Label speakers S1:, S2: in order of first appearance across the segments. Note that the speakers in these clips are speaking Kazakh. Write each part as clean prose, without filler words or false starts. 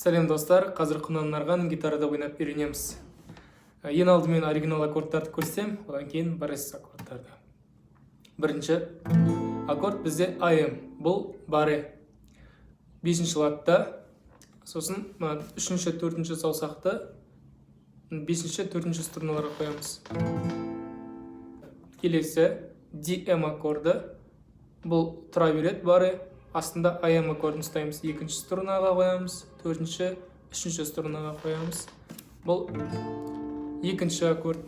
S1: Сәлем достар, қазір құнан арған гитарада ойнап үйренеміз. Ең алдымен оригинал аккордтарды көрсем, одан кейін баррес аккордтарды. Бірінші аккорд бізде АМ, бұл баре. 5-ші латта, сосын 3-ші, 4-ші саусақты 5-ші, 4-ші струналарға қоямыз. Келесі DM аккорды, бұл тұра береді баре. Астында АМ аккордын ұстаймыз, 2-ші струнаға қоямыз, 4-ші, 3-ші струнаға қоямыз. Бұл 2-ші аккорд.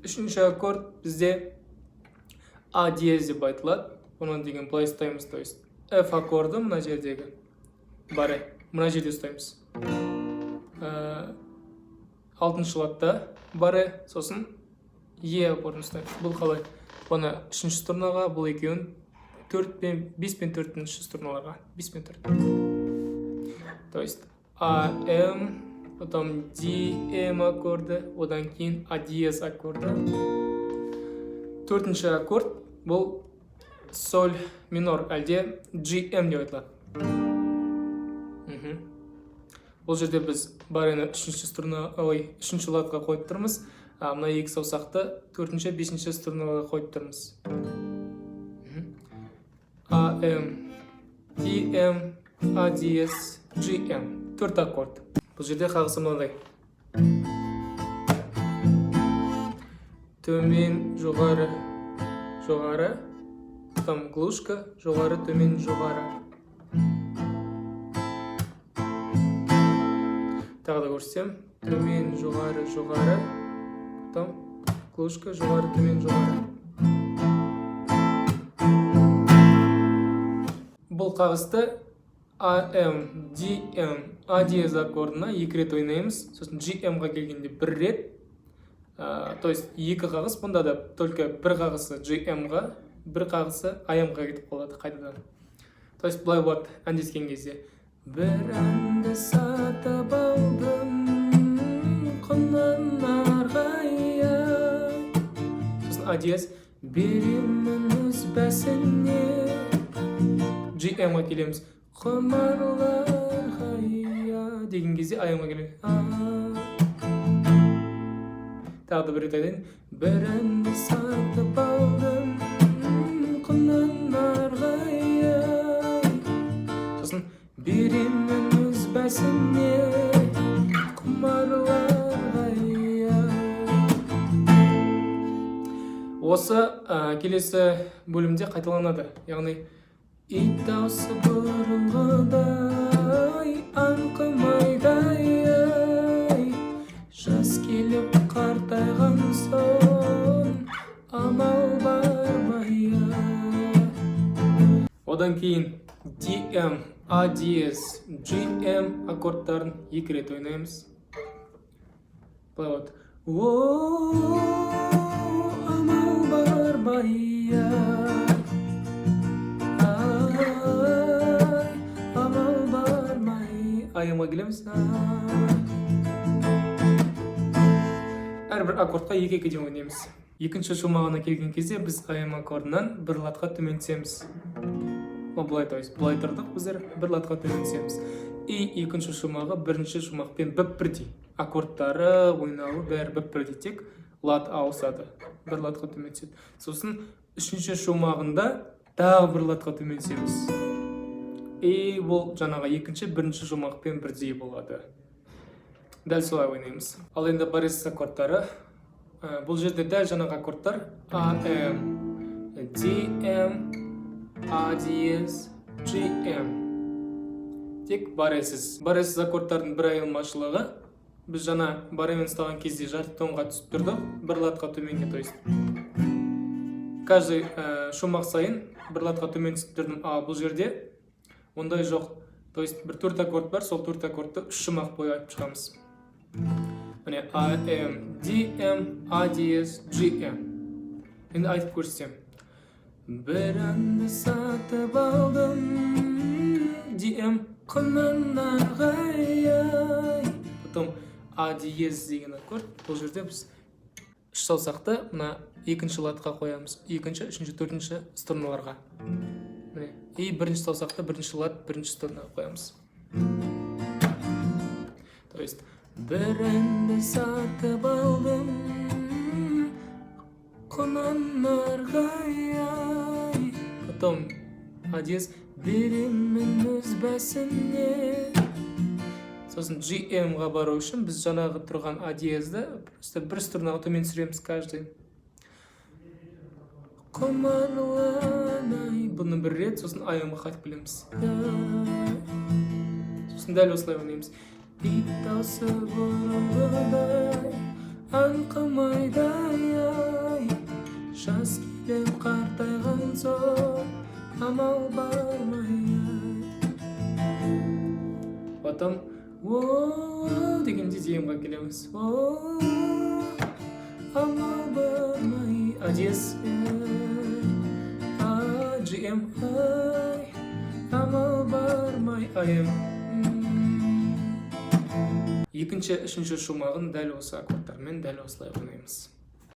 S1: 3-ші аккорд бізде А диез деп айтылады. Оны деген былай ұстаймыз, то есть F аккорды мына жердегі баре, мына жерде ұстаймыз. 6-ші латта баре, сосын Е аккордын ұстаймыз. Бұл қалай? Оны 3-ші струнаға, бұл екеуін 5 пен 4-ші струналарға. 5 пен 4. То есть АМ, потом DM аккорды, одан кейін А диез аккорды. 4-ші аккорд бұл соль минор, әлде GM деп айтылады. Бұл жерде біз барені 3-ші латқа қойып тұрмыз, мына екі саусақты 4-ші, 5-ші струналарға қойып тұрмыз. АМ, DM, А диез, GM. 4 аккорд. Бұл жерде қағысы мынандай. Төмен, жоғары, жоғары. Там глушка, жоғары, төмен, жоғары. Тағы да көрсем. Төмен, жоғары, жоғары. Там глушка, жоғары, төмен, жоғары. Бұл қағысты АМ, DM, А диез аккордына 2 рет ойнаймыз. Сосын GM-ға келгенде 1 рет. То есть 2 қағыс, бұнда да только 1 қағысы GM-ға, 1 қағысы АМ-ға кетіп қалады қайтадан. То есть бұлай болады әндескен кезде. Бір әнді сатып алдым, құнан арғайы. Сосын А диез, беремін өз бәсіне. GM-ға келеміз. Құмарлар ғайя деген кезде АМ-ға келеміз. Тағы да бір рет айтайын. Бір әнді сатып алдым, құнан арғайя. Сосын беремін өз бәсіне, құмарлар ғайя. Осы келесі бөлімде қайталанады. Яғни ит даусы бұрынғыдай, аңқымайдай, жас келіп қартайған соң, амал бармайы. Одан кейін DM, А диез, GM аккордтарын 2 рет ойнаймыз. Бұлай болады. Амал бармайы. АМ-ға келеміз. Әрбір аккордқа 2 дейін ойнаймыз. 2-ші шумағына келген кезде біз АМ аккордынан 1 латқа төмен түсеміз. Бұлай, то есть бұлай тұрдық біздер 1 латқа төмен түсеміз. И 2-ші шумағы 1-ші шумақпен бір-бірдей. Аккордтары, ойнауы бәрі бір-бірдей, тек лат ауысады. 1 латқа төмен түседі. Сосын 3-ші шумағында тағы 1 латқа төмен түсеміз. И бұл жаңаға 2-ші, 1-ші шумақпен бірдей болады. Дәл солай ойнаймыз. Ал енді баррес аккордтары. Бұл жерде дәл жаңаға аккордтар АМ, DM, А диез, GM. Тек барресіз. Барресіз аккордтардың бір айырмашылығы. Біз жаңа баремен ұстаған кезде жарты тонға түсіп тұрдық, 1 латқа төменге, то есть. Каждый шумақ сайын 1 латқа төмен түсіп тұрдым. А бұл жерде ондай жоқ. То есть бір 4 аккорд бар, сол 4 аккордты 3 шумақ бойы айтып шығамыз. Міне АМ, DM, А диез, GM. Енді айтып көрсем. Бір әнді сатып алдым, DM, құнан арғайы. Потом А диез деген аккорд. Бұл жерде біз 3 саусақты мына 2-ші латқа қоямыз. 2-ші, 3-ші, 4-ші струналарға. И бірінші саусақты бірінші лат, бірінші струнаға қоямыз. То есть бірінді сатып алдым, құнан арғай. Потом А диез беремін өз бәсіне. Сосын GM-ға бару үшін біз жаңағы тұрған А диезді просто бір струнаға төмен түсіреміз каждый. Құмарланай. Бұны бір рет, сосын айымға қайтып келеміз. Сосын дәл осылай ойнаймыз. Ит даусы бұрынғыдай, аңқымайдай, жас келіп қартайған соң, амал бармай. Потом о дегенде GM-ға келеміз. Амал бармай. А диез GM амал бармай айым. Екінші, үшінші шумағын дәл осы аккордтармен дәл осылай ойнаймыз.